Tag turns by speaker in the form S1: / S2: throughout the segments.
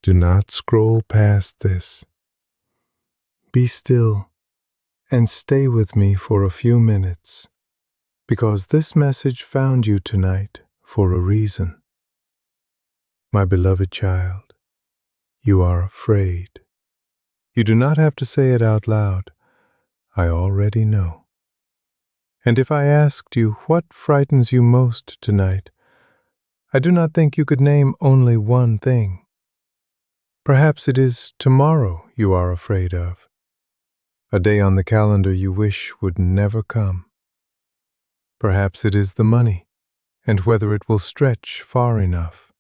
S1: Do not scroll past this. Be still and stay with me for a few minutes, because this message found you tonight for a reason. My beloved child, you are afraid. You do not have to say it out loud. I already know. And if I asked you what frightens you most tonight, I do not think you could name only one thing. Perhaps it is tomorrow you are afraid of, a day on the calendar you wish would never come. Perhaps it is the money, and whether it will stretch far enough.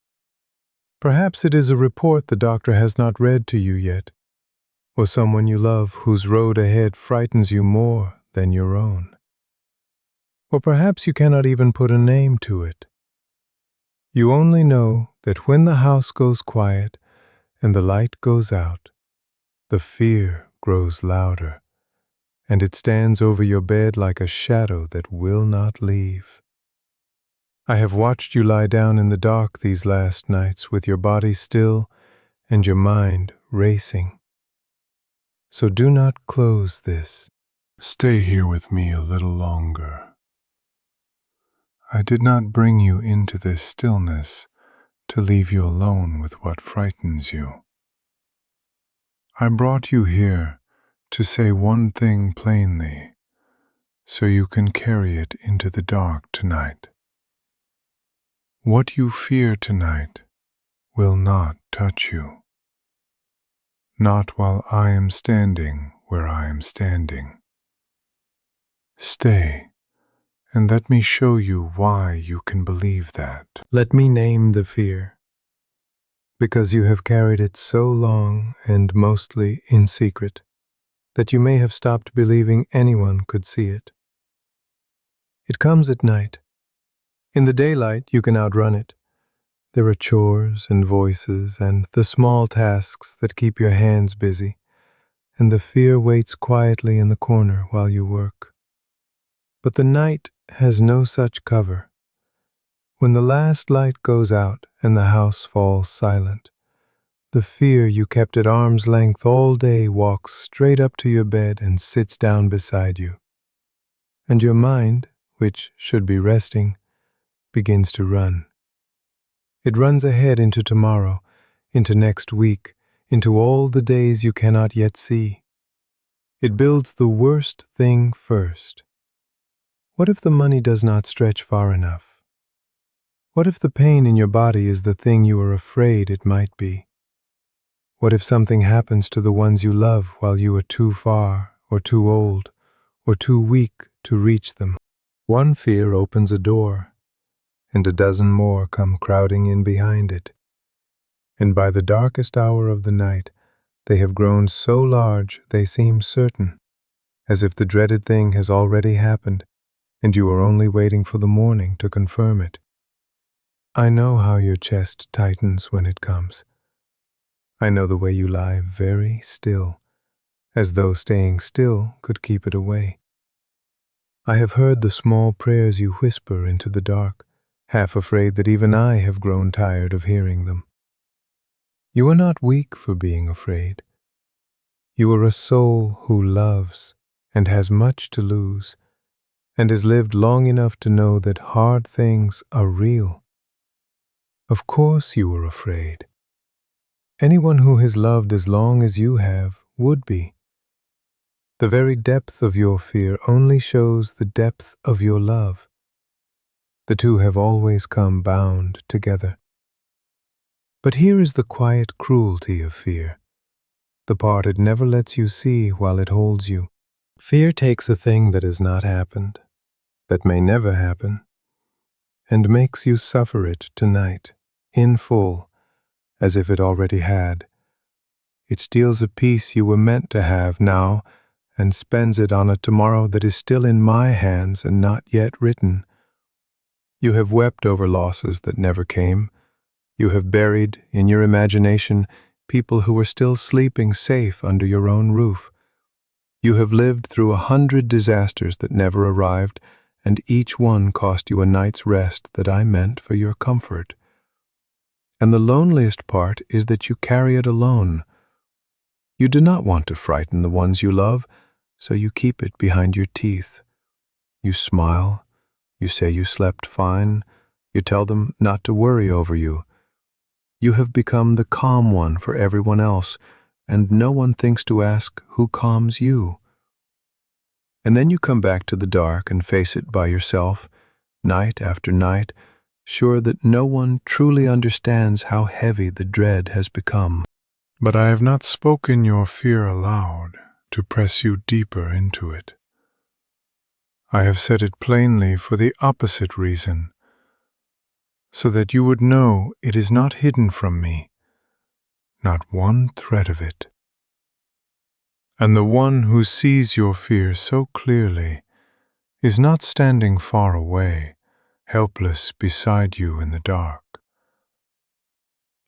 S1: Perhaps it is a report the doctor has not read to you yet, or someone you love whose road ahead frightens you more than your own. Or perhaps you cannot even put a name to it. You only know that when the house goes quiet and the light goes out, the fear grows louder, and it stands over your bed like a shadow that will not leave. I have watched you lie down in the dark these last nights with your body still and your mind racing. So do not close this. Stay here with me a little longer. I did not bring you into this stillness to leave you alone with what frightens you. I brought you here to say one thing plainly, so you can carry it into the dark tonight. What you fear tonight will not touch you. Not while I am standing where I am standing. Stay, and let me show you why you can believe that. Let me name the fear, because you have carried it so long and mostly in secret that you may have stopped believing anyone could see it. It comes at night. In the daylight you can outrun it. There are chores and voices and the small tasks that keep your hands busy, and the fear waits quietly in the corner while you work. But the night has no such cover. When the last light goes out and the house falls silent, the fear you kept at arm's length all day walks straight up to your bed and sits down beside you. And your mind, which should be resting, begins to run. It runs ahead into tomorrow, into next week, into all the days you cannot yet see. It builds the worst thing first. What if the money does not stretch far enough? What if the pain in your body is the thing you are afraid it might be? What if something happens to the ones you love while you are too far, or too old, or too weak to reach them? One fear opens a door, and a dozen more come crowding in behind it. And by the darkest hour of the night, they have grown so large they seem certain, as if the dreaded thing has already happened, and you are only waiting for the morning to confirm it. I know how your chest tightens when it comes. I know the way you lie very still, as though staying still could keep it away. I have heard the small prayers you whisper into the dark, half afraid that even I have grown tired of hearing them. You are not weak for being afraid. You are a soul who loves and has much to lose, and has lived long enough to know that hard things are real. Of course you are afraid. Anyone who has loved as long as you have would be. The very depth of your fear only shows the depth of your love. The two have always come bound together. But here is the quiet cruelty of fear, the part it never lets you see while it holds you. Fear takes a thing that has not happened, that may never happen, and makes you suffer it tonight, in full, as if it already had. It steals a piece you were meant to have now, and spends it on a tomorrow that is still in my hands and not yet written. You have wept over losses that never came. You have buried, in your imagination, people who were still sleeping safe under your own roof. You have lived through 100 disasters that never arrived, and each one cost you a night's rest that I meant for your comfort. And the loneliest part is that you carry it alone. You do not want to frighten the ones you love, so you keep it behind your teeth. You smile, you say you slept fine, you tell them not to worry over you. You have become the calm one for everyone else, and no one thinks to ask who calms you. And then you come back to the dark and face it by yourself, night after night, sure that no one truly understands how heavy the dread has become. But I have not spoken your fear aloud to press you deeper into it. I have said it plainly for the opposite reason, so that you would know it is not hidden from me, not one thread of it. And the one who sees your fear so clearly is not standing far away, helpless beside you in the dark.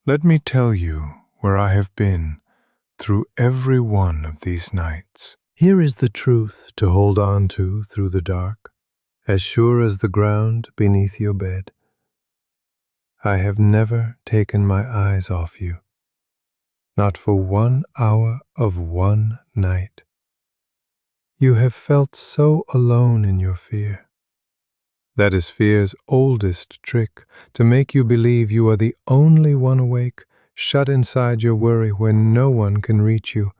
S1: Let me tell you where I have been through every one of these nights. Here is the truth to hold on to through the dark, as sure as the ground beneath your bed. I have never taken my eyes off you, not for 1 hour of one night. You have felt so alone in your fear. That is fear's oldest trick, to make you believe you are the only one awake, shut inside your worry where no one can reach you,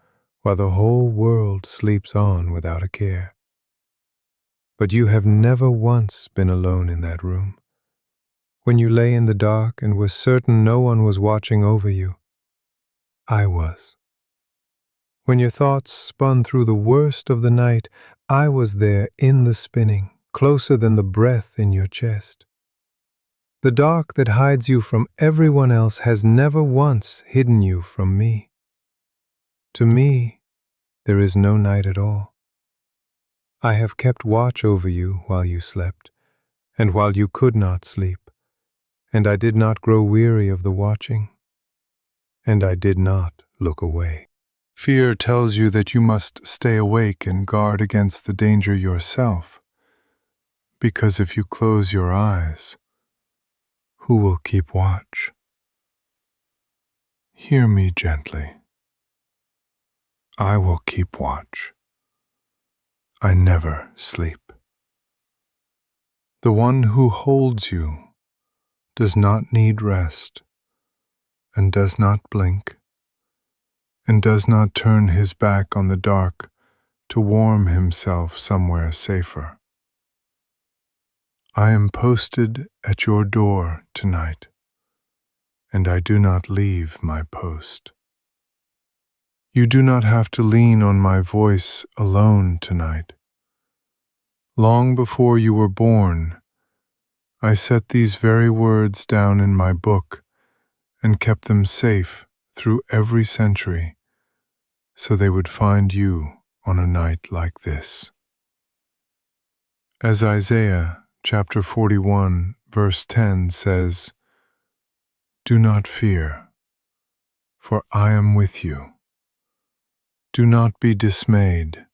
S1: while the whole world sleeps on without a care. But you have never once been alone in that room. When you lay in the dark and were certain no one was watching over you, I was. When your thoughts spun through the worst of the night, I was there in the spinning, closer than the breath in your chest. The dark that hides you from everyone else has never once hidden you from me. To me, there is no night at all. I have kept watch over you while you slept, and while you could not sleep, and I did not grow weary of the watching, and I did not look away. Fear tells you that you must stay awake and guard against the danger yourself, because if you close your eyes, who will keep watch? Hear me gently. I will keep watch. I never sleep. The one who holds you does not need rest, and does not blink, and does not turn his back on the dark to warm himself somewhere safer. I am posted at your door tonight, and I do not leave my post. You do not have to lean on my voice alone tonight. Long before you were born, I set these very words down in my book and kept them safe through every century, so they would find you on a night like this. As Isaiah chapter 41, verse 10 says, "Do not fear, for I am with you. Do not be dismayed,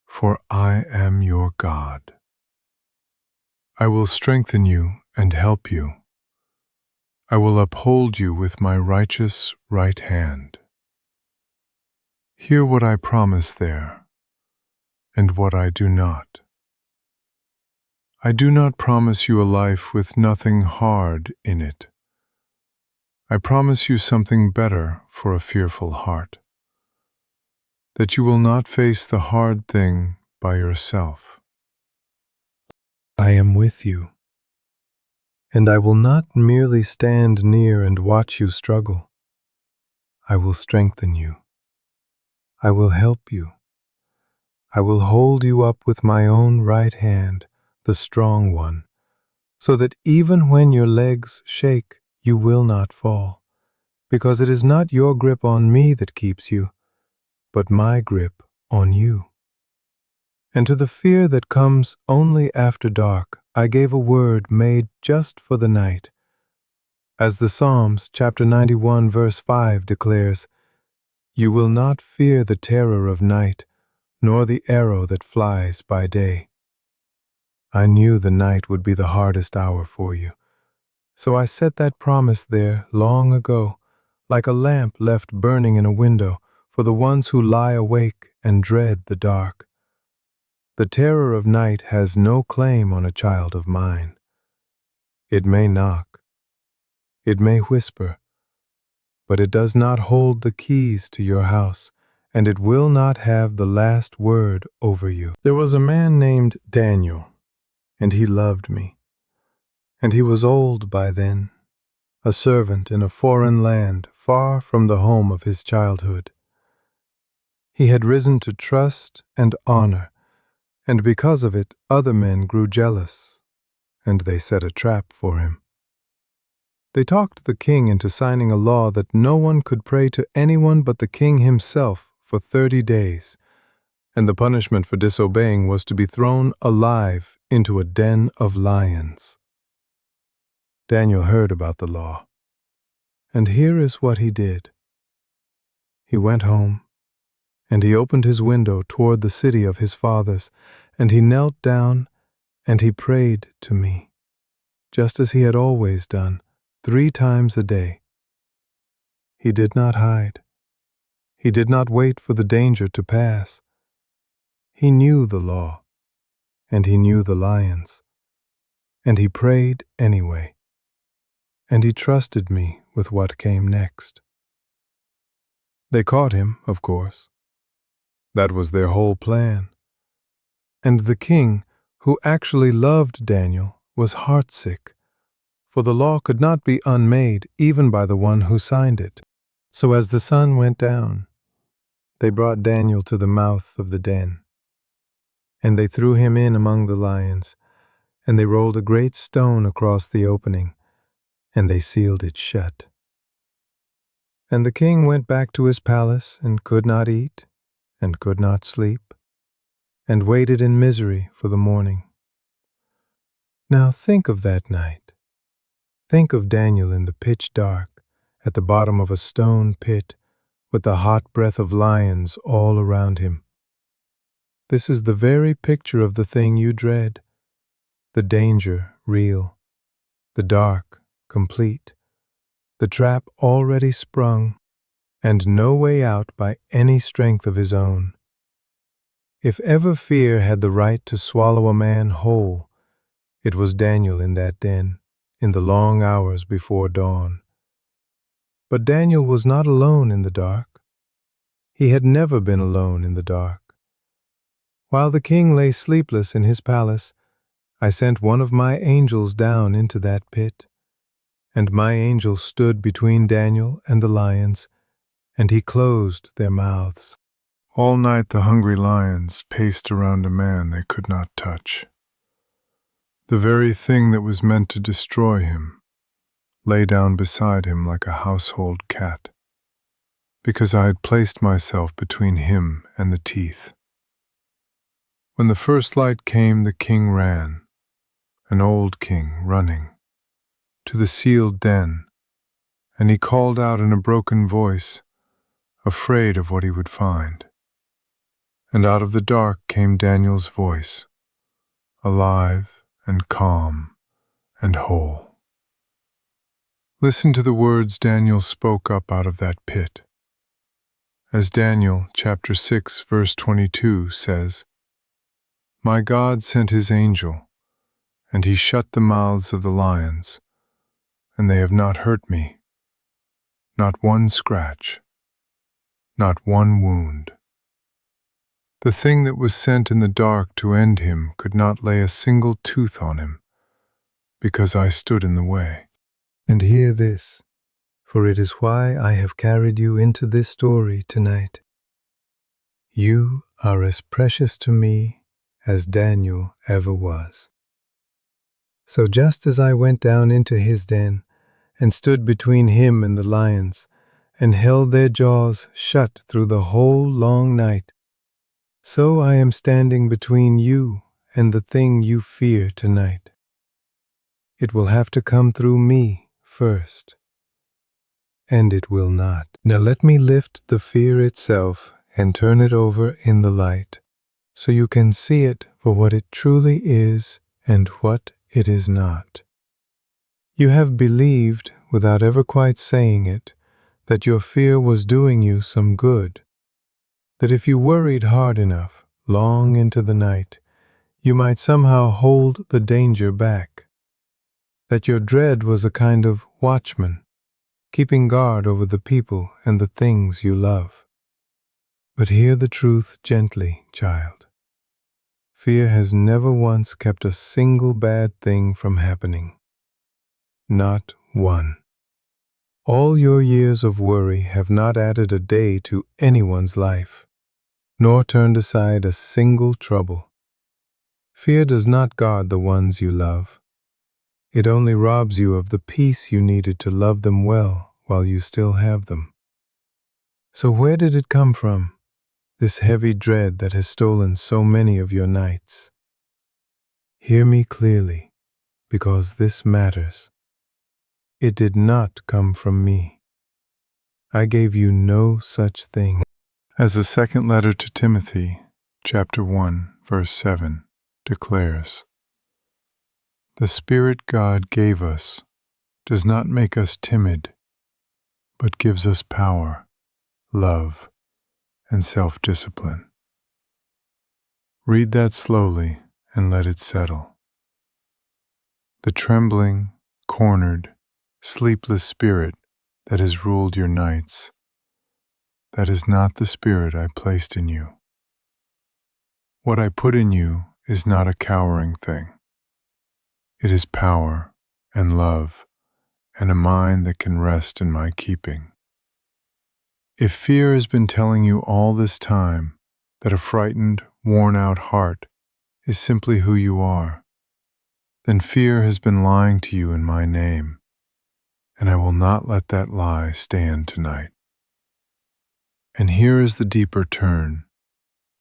S1: for I am your God. I will strengthen you and help you. I will uphold you with my righteous right hand." Hear what I promise there, and what I do not. I do not promise you a life with nothing hard in it. I promise you something better for a fearful heart, that you will not face the hard thing by yourself. I am with you, and I will not merely stand near and watch you struggle. I will strengthen you. I will help you. I will hold you up with my own right hand, the strong one, so that even when your legs shake, you will not fall, because it is not your grip on me that keeps you, but my grip on you. And to the fear that comes only after dark, I gave a word made just for the night. As the Psalms chapter 91 verse 5 declares, "You will not fear the terror of night, nor the arrow that flies by day." I knew the night would be the hardest hour for you, So I set that promise there long ago, like a lamp left burning in a window for the ones who lie awake and dread the dark. The terror of night has no claim on a child of mine. It may knock, it may whisper, but it does not hold the keys to your house, and it will not have the last word over you. There was a man named Daniel, and he loved me. And he was old by then, a servant in a foreign land, far from the home of his childhood. He had risen to trust and honor, and because of it other men grew jealous, and they set a trap for him. They talked the king into signing a law that no one could pray to anyone but the king himself for 30 days, and the punishment for disobeying was to be thrown alive into a den of lions. Daniel heard about the law, and here is what he did. He went home, and he opened his window toward the city of his fathers, and he knelt down, and he prayed to me, just as he had always done, 3 times a day. He did not hide. He did not wait for the danger to pass. He knew the law, and he knew the lions, and he prayed anyway, and he trusted me with what came next. They caught him, of course. That was their whole plan. And the king, who actually loved Daniel, was heartsick, for the law could not be unmade even by the one who signed it. So as the sun went down, they brought Daniel to the mouth of the den, and they threw him in among the lions, and they rolled a great stone across the opening, and they sealed it shut. And the king went back to his palace and could not eat and could not sleep, and waited in misery for the morning. Now think of that night. Think of Daniel in the pitch dark, at the bottom of a stone pit, with the hot breath of lions all around him. This is the very picture of the thing you dread, the danger real, the dark complete, the trap already sprung, and no way out by any strength of his own. If ever fear had the right to swallow a man whole, it was Daniel in that den, in the long hours before dawn. But Daniel was not alone in the dark. He had never been alone in the dark. While the king lay sleepless in his palace, I sent one of my angels down into that pit, and my angel stood between Daniel and the lions, and he closed their mouths. All night the hungry lions paced around a man they could not touch. The very thing that was meant to destroy him lay down beside him like a household cat, because I had placed myself between him and the teeth. When the first light came, the king ran, an old king running, to the sealed den, and he called out in a broken voice, afraid of what he would find. And out of the dark came Daniel's voice, alive and calm and whole. Listen to the words Daniel spoke up out of that pit. As Daniel chapter 6 verse 22 says, "My God sent his angel, and he shut the mouths of the lions, and they have not hurt me, not one scratch, not one wound." The thing that was sent in the dark to end him could not lay a single tooth on him, because I stood in the way. And hear this, for it is why I have carried you into this story tonight. You are as precious to me as Daniel ever was. So just as I went down into his den, and stood between him and the lions, and held their jaws shut through the whole long night, so I am standing between you and the thing you fear tonight. It will have to come through me first, and it will not. Now let me lift the fear itself and turn it over in the light, so you can see it for what it truly is and what it is not. You have believed, without ever quite saying it, that your fear was doing you some good, that if you worried hard enough, long into the night, you might somehow hold the danger back, that your dread was a kind of watchman, keeping guard over the people and the things you love. But hear the truth gently, child. Fear has never once kept a single bad thing from happening. Not one. All your years of worry have not added a day to anyone's life, nor turned aside a single trouble. Fear does not guard the ones you love. It only robs you of the peace you needed to love them well while you still have them. So where did it come from, this heavy dread that has stolen so many of your nights? Hear me clearly, because this matters. It did not come from me. I gave you no such thing. As the second letter to Timothy, chapter 1, verse 7, declares, the Spirit God gave us does not make us timid, but gives us power, love, and self-discipline. Read that slowly and let it settle. The trembling, cornered, sleepless spirit that has ruled your nights, that is not the spirit I placed in you. What I put in you is not a cowering thing. It is power and love and a mind that can rest in my keeping. If fear has been telling you all this time that a frightened, worn-out heart is simply who you are, then fear has been lying to you in my name, and I will not let that lie stand tonight. And here is the deeper turn,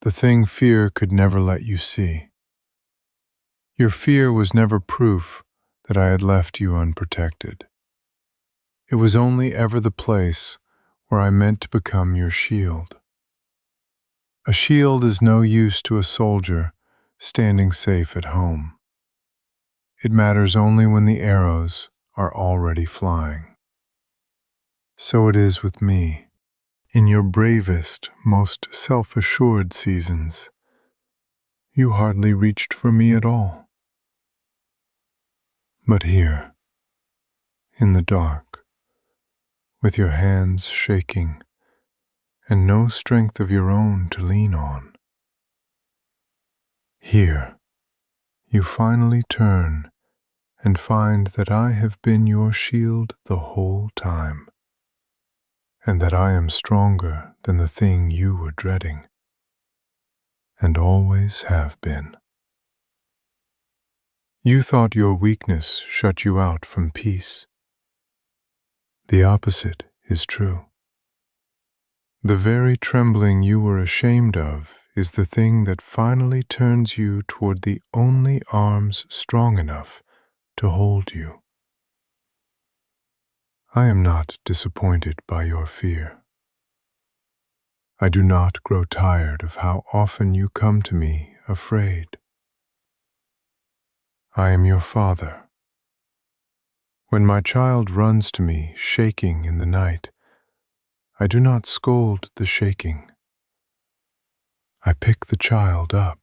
S1: the thing fear could never let you see. Your fear was never proof that I had left you unprotected. It was only ever the place where I meant to become your shield. A shield is no use to a soldier standing safe at home. It matters only when the arrows are already flying. So it is with me. In your bravest, most self-assured seasons, you hardly reached for me at all. But here, in the dark, with your hands shaking and no strength of your own to lean on, here, you finally turn and find that I have been your shield the whole time, and that I am stronger than the thing you were dreading, and always have been. You thought your weakness shut you out from peace. The opposite is true. The very trembling you were ashamed of is the thing that finally turns you toward the only arms strong enough to hold you. I am not disappointed by your fear. I do not grow tired of how often you come to me afraid. I am your father. When my child runs to me shaking in the night, I do not scold the shaking. I pick the child up.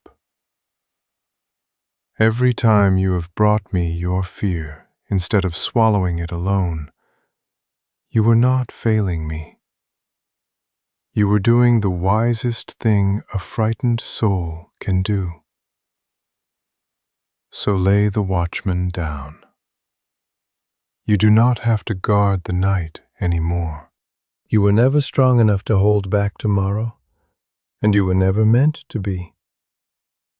S1: Every time you have brought me your fear instead of swallowing it alone, you were not failing me. You were doing the wisest thing a frightened soul can do. So lay the watchman down. You do not have to guard the night anymore. You were never strong enough to hold back tomorrow, and you were never meant to be.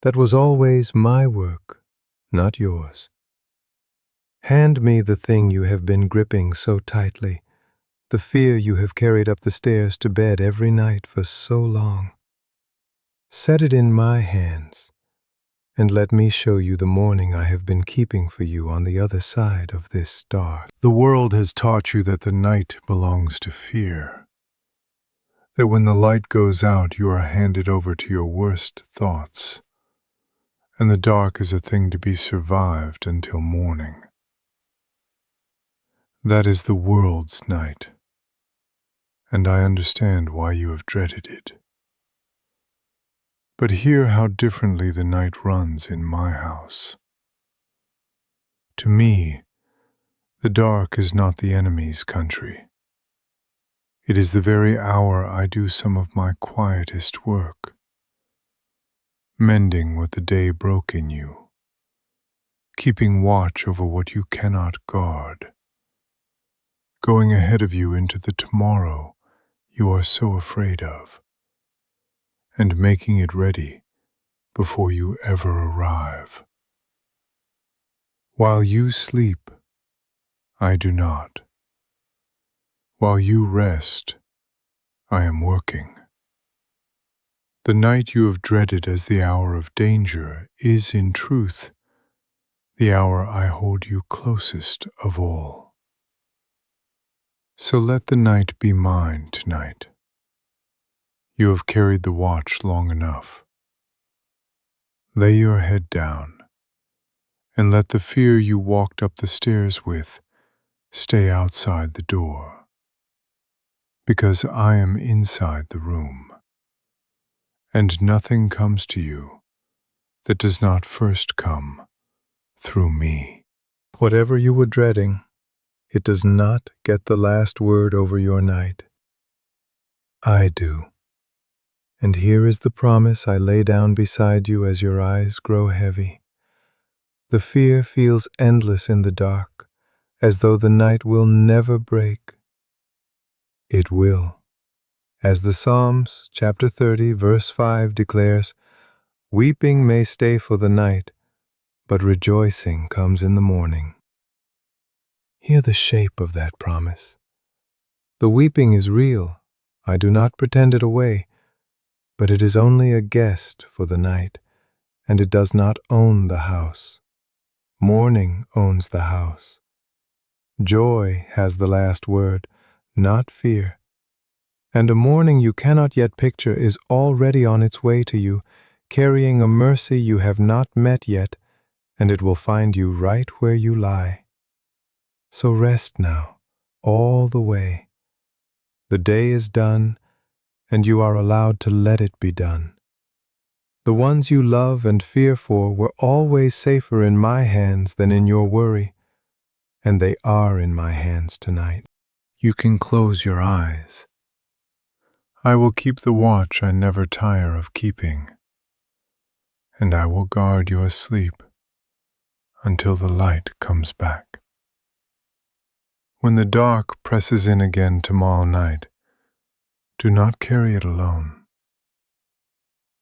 S1: That was always my work, not yours. Hand me the thing you have been gripping so tightly, the fear you have carried up the stairs to bed every night for so long. Set it in my hands, and let me show you the morning I have been keeping for you on the other side of this dark. The world has taught you that the night belongs to fear, that when the light goes out you are handed over to your worst thoughts, and the dark is a thing to be survived until morning. That is the world's night, and I understand why you have dreaded it. But hear how differently the night runs in my house. To me, the dark is not the enemy's country. It is the very hour I do some of my quietest work, mending what the day broke in you, keeping watch over what you cannot guard, going ahead of you into the tomorrow you are so afraid of, and making it ready before you ever arrive. While you sleep, I do not. While you rest, I am working. The night you have dreaded as the hour of danger is, in truth, the hour I hold you closest of all. So let the night be mine tonight. You have carried the watch long enough. Lay your head down, and let the fear you walked up the stairs with stay outside the door, because I am inside the room, and nothing comes to you that does not first come through me. Whatever you were dreading, it does not get the last word over your night. I do. And here is the promise I lay down beside you as your eyes grow heavy. The fear feels endless in the dark, as though the night will never break. It will. As the Psalms, chapter 30, verse 5 declares, "Weeping may stay for the night, but rejoicing comes in the morning." Hear the shape of that promise. The weeping is real. I do not pretend it away, but it is only a guest for the night, and it does not own the house. Morning owns the house. Joy has the last word, not fear. And a morning you cannot yet picture is already on its way to you, carrying a mercy you have not met yet, and it will find you right where you lie. So rest now, all the way. The day is done, and you are allowed to let it be done. The ones you love and fear for were always safer in my hands than in your worry, and they are in my hands tonight. You can close your eyes. I will keep the watch I never tire of keeping, and I will guard your sleep until the light comes back. When the dark presses in again tomorrow night, do not carry it alone.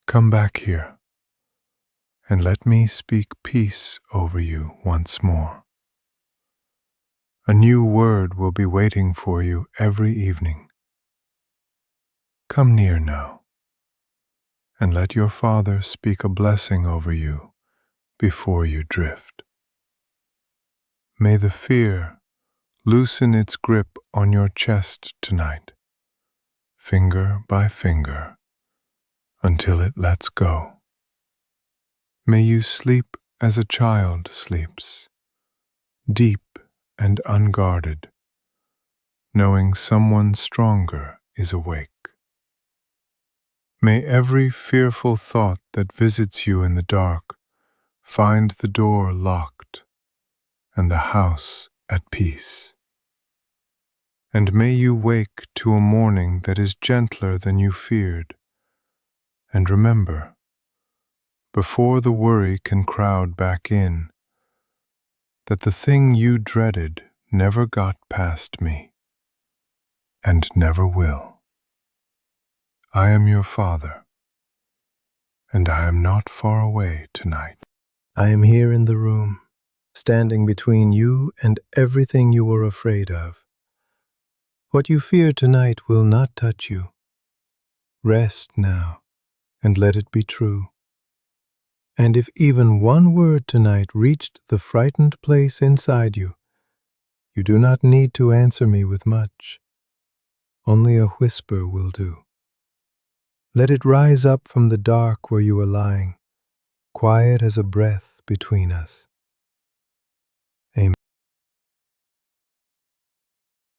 S1: Come back here, and let me speak peace over you once more. A new word will be waiting for you every evening. Come near now, and let your Father speak a blessing over you before you drift. May the fear loosen its grip on your chest tonight, finger by finger, until it lets go. May you sleep as a child sleeps, deep and unguarded, knowing someone stronger is awake. May every fearful thought that visits you in the dark find the door locked and the house at peace. And may you wake to a morning that is gentler than you feared. And remember, before the worry can crowd back in, that the thing you dreaded never got past me, and never will. I am your Father, and I am not far away tonight. I am here in the room, standing between you and everything you were afraid of. What you fear tonight will not touch you. Rest now, and let it be true. And if even one word tonight reached the frightened place inside you, you do not need to answer me with much. Only a whisper will do. Let it rise up from the dark where you are lying, quiet as a breath between us.